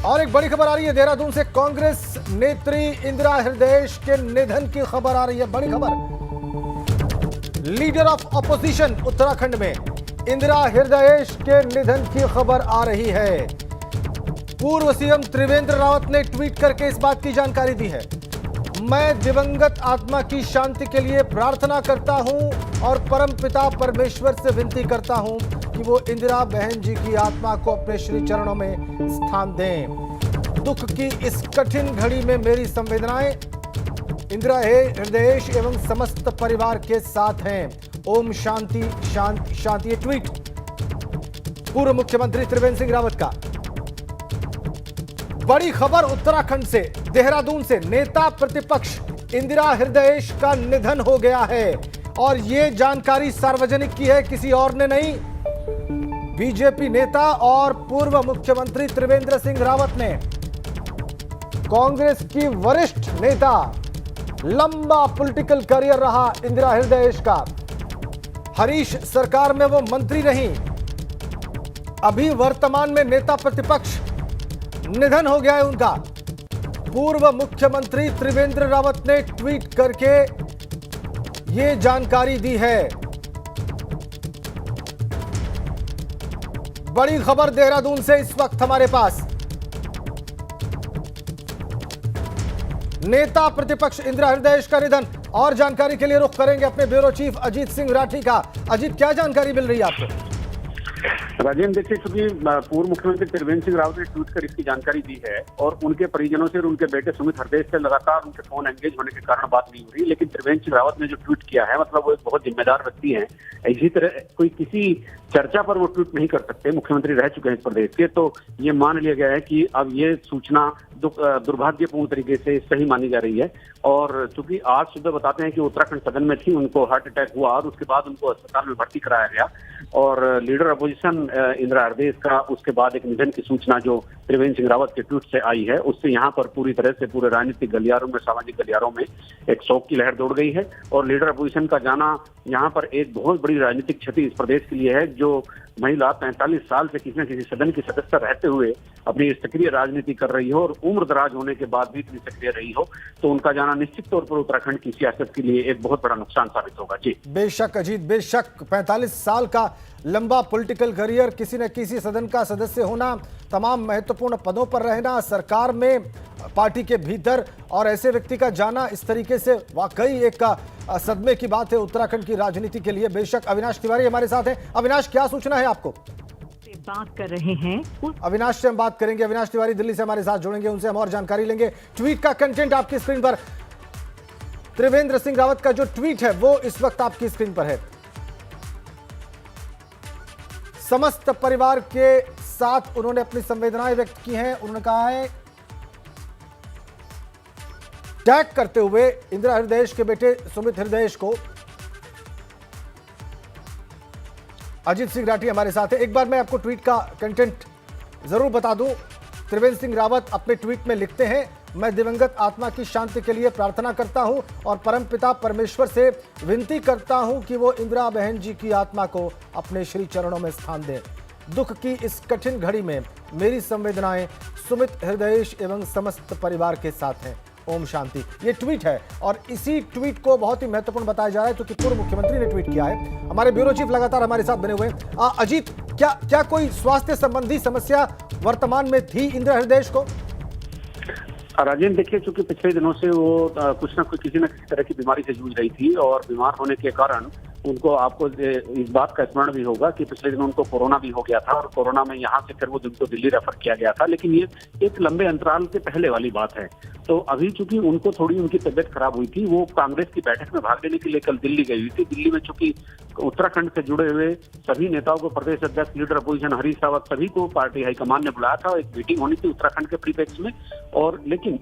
और एक बड़ी खबर आ रही है देहरादून से। कांग्रेस नेत्री इंदिरा हृदयेश के निधन की खबर आ रही है। बड़ी खबर, लीडर ऑफ ऑपोजिशन उत्तराखंड में इंदिरा हृदयेश के निधन की खबर आ रही है। पूर्व सीएम त्रिवेंद्र रावत ने ट्वीट करके इस बात की जानकारी दी है। मैं दिवंगत आत्मा की शांति के लिए प्रार्थना करता हूं और परमपिता परमेश्वर से विनती करता हूं कि वो इंदिरा बहन जी की आत्मा को अपने श्री चरणों में स्थान दें। दुख की इस कठिन घड़ी में मेरी संवेदनाएं इंदिरा हृदयेश एवं समस्त परिवार के साथ हैं। ओम शांति शांति शांति। ये ट्वीट पूर्व मुख्यमंत्री त्रिवेंद्र सिंह रावत का। बड़ी खबर उत्तराखंड से, देहरादून से। नेता प्रतिपक्ष इंदिरा हृदयेश का निधन हो गया है और यह जानकारी सार्वजनिक की है, किसी और ने नहीं। बीजेपी नेता और पूर्व मुख्यमंत्री त्रिवेंद्र सिंह रावत ने, कांग्रेस की वरिष्ठ नेता, लंबा पॉलिटिकल करियर रहा इंदिरा हृदयेश का। हरीश सरकार में वो मंत्री रही, अभी वर्तमान में नेता प्रतिपक्ष। निधन हो गया है उनका। पूर्व मुख्यमंत्री त्रिवेंद्र रावत ने ट्वीट करके ये जानकारी दी है। बड़ी खबर देहरादून से इस वक्त हमारे पास। नेता प्रतिपक्ष इंदिरा हृदयेश का निधन। और जानकारी के लिए रुख करेंगे अपने ब्यूरो चीफ अजीत सिंह राठी का। अजीत, क्या जानकारी मिल रही है आपको? राजेंद्र, देखिए, चूंकि पूर्व मुख्यमंत्री त्रिवेंद्र सिंह रावत ने ट्वीट कर इसकी जानकारी दी है और उनके परिजनों से और उनके बेटे सुमित हृदयेश से लगातार उनके फोन एंगेज होने के कारण बात नहीं हो रही, लेकिन त्रिवेंद्र सिंह रावत ने जो ट्वीट किया है, मतलब वो एक बहुत जिम्मेदार व्यक्ति हैं। इसी तरह कोई किसी चर्चा पर वो ट्वीट नहीं कर सकते, मुख्यमंत्री रह चुके हैं इस प्रदेश के, तो ये मान लिया गया है कि अब ये सूचना दुर्भाग्यपूर्ण तरीके से सही मानी जा रही है। और चूंकि आज सुबह बताते हैं कि उत्तराखंड सदन में थी, उनको हार्ट अटैक हुआ और उसके बाद उनको अस्पताल में भर्ती कराया गया और लीडर अपोजिशन इंदिरा हृदयेश का उसके बाद एक निधन की सूचना जो त्रिवेंद्र सिंह रावत के ट्वीट से आई है, उससे यहाँ पर पूरी तरह से पूरे राजनीतिक गलियारों में, सामाजिक गलियारों में एक शोक की लहर दौड़ गई है। और लीडर अपोजिशन का जाना यहाँ पर एक बहुत बड़ी राजनीतिक क्षति इस प्रदेश के लिए है। जो महिला 45 साल से किसी न किसी सदन की सदस्य रहते हुए अपनी सक्रिय राजनीति कर रही हो और उम्र दराज होने के बाद भी इतनी सक्रिय रही हो, तो उनका जाना निश्चित तौर पर उत्तराखंड की सियासत के लिए एक बहुत बड़ा नुकसान साबित होगा। जी बेशक अजीत, बेशक 45 साल का लंबा पॉलिटिकल करियर, किसी न किसी सदन का सदस्य होना, तमाम महत्वपूर्ण पदों पर रहना, सरकार में, पार्टी के भीतर, और ऐसे व्यक्ति का जाना इस तरीके से वाकई एक सदमे की बात है उत्तराखंड की राजनीति के लिए। बेशक। अविनाश तिवारी हमारे साथ हैं। अविनाश, क्या सूचना है आपको? बात कर रहे हैं अविनाश से हम बात करेंगे। अविनाश तिवारी दिल्ली से हमारे साथ जुड़ेंगे, उनसे हम और जानकारी लेंगे। ट्वीट का कंटेंट आपकी स्क्रीन पर, त्रिवेंद्र सिंह रावत का जो ट्वीट है वो इस वक्त आपकी स्क्रीन पर है। समस्त परिवार के साथ उन्होंने अपनी संवेदनाएं व्यक्त की हैं। उन्होंने कहा है, टैग करते हुए इंदिरा हृदयेश के बेटे सुमित हृदयेश को। अजीत सिंह राठी हमारे साथ है। एक बार मैं आपको ट्वीट का कंटेंट जरूर बता दूं। त्रिवेंद्र सिंह रावत अपने ट्वीट में लिखते हैं, मैं दिवंगत आत्मा की शांति के लिए प्रार्थना करता हूं और परमपिता परमेश्वर से विनती करता हूं कि वो इंदिरा बहन जी की आत्मा को अपने श्री चरणों में स्थान दें। दुख की इस कठिन घड़ी में मेरी संवेदनाएं सुमित हृदयेश एवं समस्त परिवार के साथ हैं। ओम शांति। ये ट्वीट है और इसी ट्वीट को बहुत ही महत्वपूर्ण बताया जा रहा है क्योंकि पूर्व मुख्यमंत्री ने ट्वीट किया है। हमारे ब्यूरो चीफ लगातार हमारे साथ बने हुए हैं। अजीत, क्या कोई स्वास्थ्य संबंधी समस्या वर्तमान में थी इंदिरा हृदयेश को? राजेंद्र, देखिए, चूंकि पिछले दिनों से वो कुछ ना कुछ किसी न किसी तरह की बीमारी से जूझ रही थी और बीमार होने के कारण उनको, आपको इस बात का स्मरण भी होगा कि पिछले दिनों उनको कोरोना भी हो गया था और कोरोना में यहाँ से फिर वो उनको दिल्ली रेफर किया गया था। लेकिन ये एक लंबे अंतराल के पहले वाली बात है। तो अभी चूंकि उनको थोड़ी उनकी तबियत खराब हुई थी, वो कांग्रेस की बैठक में भाग लेने के लिए कल दिल्ली गई हुई थी। दिल्ली में चूंकि उत्तराखंड से जुड़े हुए सभी नेताओं को, प्रदेश अध्यक्ष, लीडर अपोजिशन हरीश रावत, सभी को पार्टी हाईकमान ने बुलाया था। एक मीटिंग होनी थी उत्तराखंड के प्रीपेक्स में और लेकिन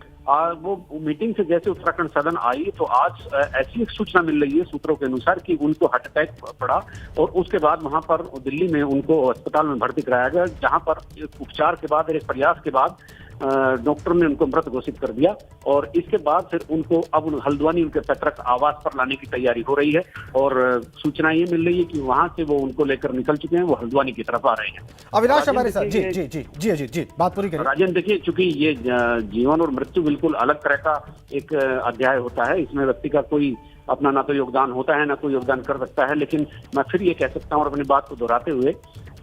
वो मीटिंग से जैसे उत्तराखंड सदन आई तो आज ऐसी एक सूचना मिल रही है सूत्रों के अनुसार कि उनको हार्ट अटैक पड़ा और उसके बाद वहां पर दिल्ली में उनको अस्पताल में भर्ती कराया गया, जहां पर उपचार के बाद, एक प्रयास के बाद डॉक्टर ने उनको मृत घोषित कर दिया और इसके बाद फिर उनको अब हल्द्वानी उनके पैतृक आवास पर लाने की तैयारी हो रही है और सूचना ये मिल रही है कि वहां से वो उनको लेकर निकल चुके हैं, वो हल्द्वानी की तरफ आ रहे हैं। अविनाश हमारे साथ, जी जी जी जी जी जी बात पूरी करें। राजेंद्र, देखिए, चूंकि ये जीवन और मृत्यु बिल्कुल अलग तरह का एक अध्याय होता है, इसमें व्यक्ति का कोई अपना ना तो योगदान होता है ना कोई योगदान कर सकता है, लेकिन मैं फिर ये कह सकता हूँ और अपनी बात को दोहराते हुए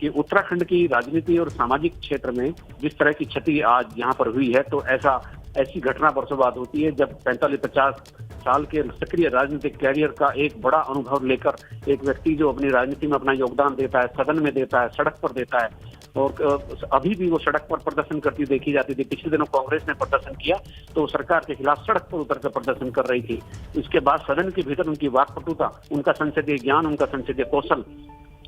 कि उत्तराखंड की राजनीति और सामाजिक क्षेत्र में जिस तरह की क्षति आज यहाँ पर हुई है, तो ऐसी घटना वर्षों बाद होती है जब 45-50 साल के सक्रिय राजनीतिक कैरियर का एक बड़ा अनुभव लेकर एक व्यक्ति जो अपनी राजनीति में अपना योगदान देता है, सदन में देता है, सड़क पर देता है, और अभी भी वो सड़क पर प्रदर्शन करती देखी जाती थी। पिछले दिनों कांग्रेस ने प्रदर्शन किया तो सरकार के खिलाफ सड़क पर उतर कर प्रदर्शन कर रही थी। इसके बाद सदन के भीतर उनकी वाक्पटुता, उनका संसदीय ज्ञान, उनका संसदीय कौशल,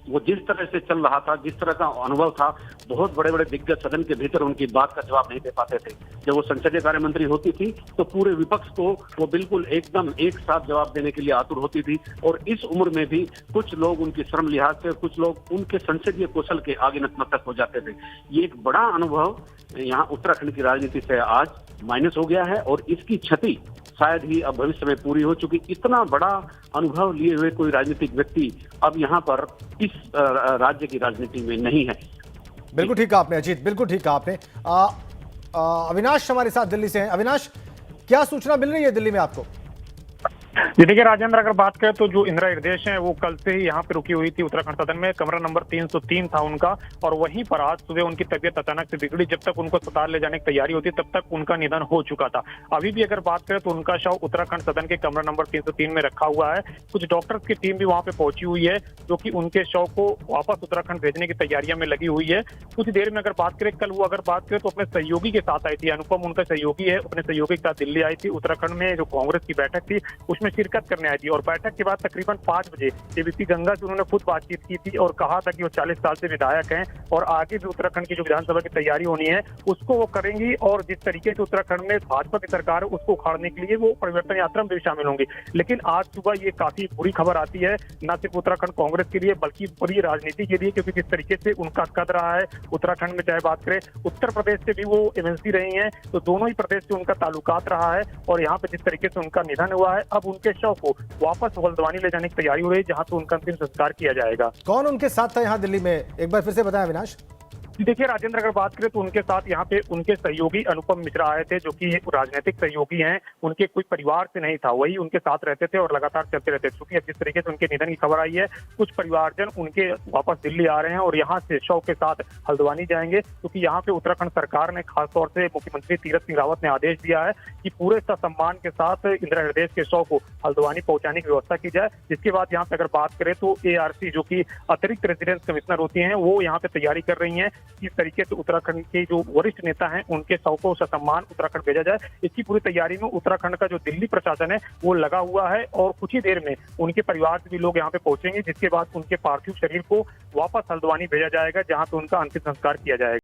वो जिस तरह से चल रहा था, जिस तरह का अनुभव था, बहुत बड़े बड़े दिग्गज सदन के भीतर उनकी बात का जवाब नहीं दे पाते थे। जब वो संसदीय कार्य मंत्री होती थी तो पूरे विपक्ष को वो बिल्कुल एकदम एक साथ जवाब देने के लिए आतुर होती थी, और इस उम्र में भी कुछ लोग उनकी श्रम लिहाज से, कुछ लोग उनके संसदीय कौशल के आगे नतमस्तक हो जाते थे। ये एक बड़ा अनुभव यहाँ उत्तराखंड की राजनीति से आज माइनस हो गया है और इसकी क्षति शायद ही अब भविष्य में पूरी हो चुकी। इतना बड़ा अनुभव लिए हुए कोई राजनीतिक व्यक्ति अब यहाँ पर इस राज्य की राजनीति में नहीं है। बिल्कुल ठीक कहा आपने अजीत, बिल्कुल ठीक कहा आपने। अविनाश हमारे साथ दिल्ली से हैं। अविनाश, क्या सूचना मिल रही है दिल्ली में आपको? जी देखिए राजेंद्र, अगर बात करें तो जो इंदिरा हृदय हैं वो कल से ही यहाँ पे रुकी हुई थी उत्तराखंड सदन में। कमरा नंबर 303 था उनका, और वहीं पर आज सुबह उनकी तबीयत अचानक से बिगड़ी। जब तक उनको अस्पताल ले जाने की तैयारी होती तब तक उनका निधन हो चुका था। अभी भी अगर बात करें तो उनका शव उत्तराखंड सदन के कमरा नंबर 303 में रखा हुआ है। कुछ डॉक्टर्स की टीम भी वहां पे पहुंची हुई है जो कि उनके शव को वापस उत्तराखंड भेजने की तैयारियां में लगी हुई है। कुछ देर में अगर बात करें, कल वो अगर बात करें तो अपने सहयोगी के साथ आई थी। अनुपम उनका सहयोगी है, अपने सहयोगी के साथ दिल्ली आई थी। उत्तराखंड में जो कांग्रेस की बैठक थी उसमें शिरकत करने आई थी, और बैठक के बाद तकरीबन 5 बजे एबीपी गंगा से उन्होंने खुद बातचीत की थी और कहा था कि वो 40 साल से विधायक हैं और आगे भी उत्तराखंड की जो विधानसभा की तैयारी होनी है उसको वो करेंगी, और जिस तरीके से उत्तराखंड में भाजपा की सरकार है उसको उखाड़ने के लिए वो परिवर्तन यात्रा में भी शामिल होंगी। लेकिन आज सुबह ये काफी बुरी खबर आती है, न सिर्फ उत्तराखंड कांग्रेस के लिए बल्कि पूरी राजनीति के लिए, क्योंकि जिस तरीके से उनका कद रहा है उत्तराखंड में, चाहे बात करें उत्तर प्रदेश से भी वो एमएलसी रही हैं, तो दोनों ही प्रदेश से उनका ताल्लुकात रहा है, और यहाँ पे जिस तरीके से उनका निधन हुआ है, अब उनके शव को वापस हल्द्वानी ले जाने की तैयारी हो रही है जहां पे उनका अंतिम संस्कार किया जाएगा। कौन उनके साथ था यहाँ दिल्ली में, एक बार फिर से बताएं अविनाश। देखिए राजेंद्र, अगर बात करें तो उनके साथ यहाँ पे उनके सहयोगी अनुपम मिश्रा आए थे जो कि राजनीतिक सहयोगी हैं, उनके कोई परिवार से नहीं था, वही उनके साथ रहते थे और लगातार चलते रहते थे। क्योंकि अब जिस तरीके से उनके निधन की खबर आई है, कुछ परिवारजन उनके वापस दिल्ली आ रहे हैं और यहाँ से शव के साथ हल्द्वानी जाएंगे, क्योंकि यहाँ पे उत्तराखंड सरकार ने खासतौर से मुख्यमंत्री तीरथ सिंह रावत ने आदेश दिया है कि पूरे सम्मान के साथ इंदिरा हृदय के शव को हल्द्वानी पहुंचाने की व्यवस्था की जाए। जिसके बाद यहाँ पे अगर बात करें तो ARC जो कि अतिरिक्त रेजिडेंस कमिश्नर होती हैं, वो यहाँ पे तैयारी कर रही हैं किस तरीके से उत्तराखंड के जो वरिष्ठ नेता हैं उनके शव को ससम्मान उत्तराखंड भेजा जाए। इसकी पूरी तैयारी में उत्तराखंड का जो दिल्ली प्रशासन है वो लगा हुआ है, और कुछ ही देर में उनके परिवार से भी लोग यहाँ पे पहुंचेंगे, जिसके बाद उनके पार्थिव शरीर को वापस हल्द्वानी भेजा जाएगा जहां पे उनका अंतिम संस्कार किया जाएगा।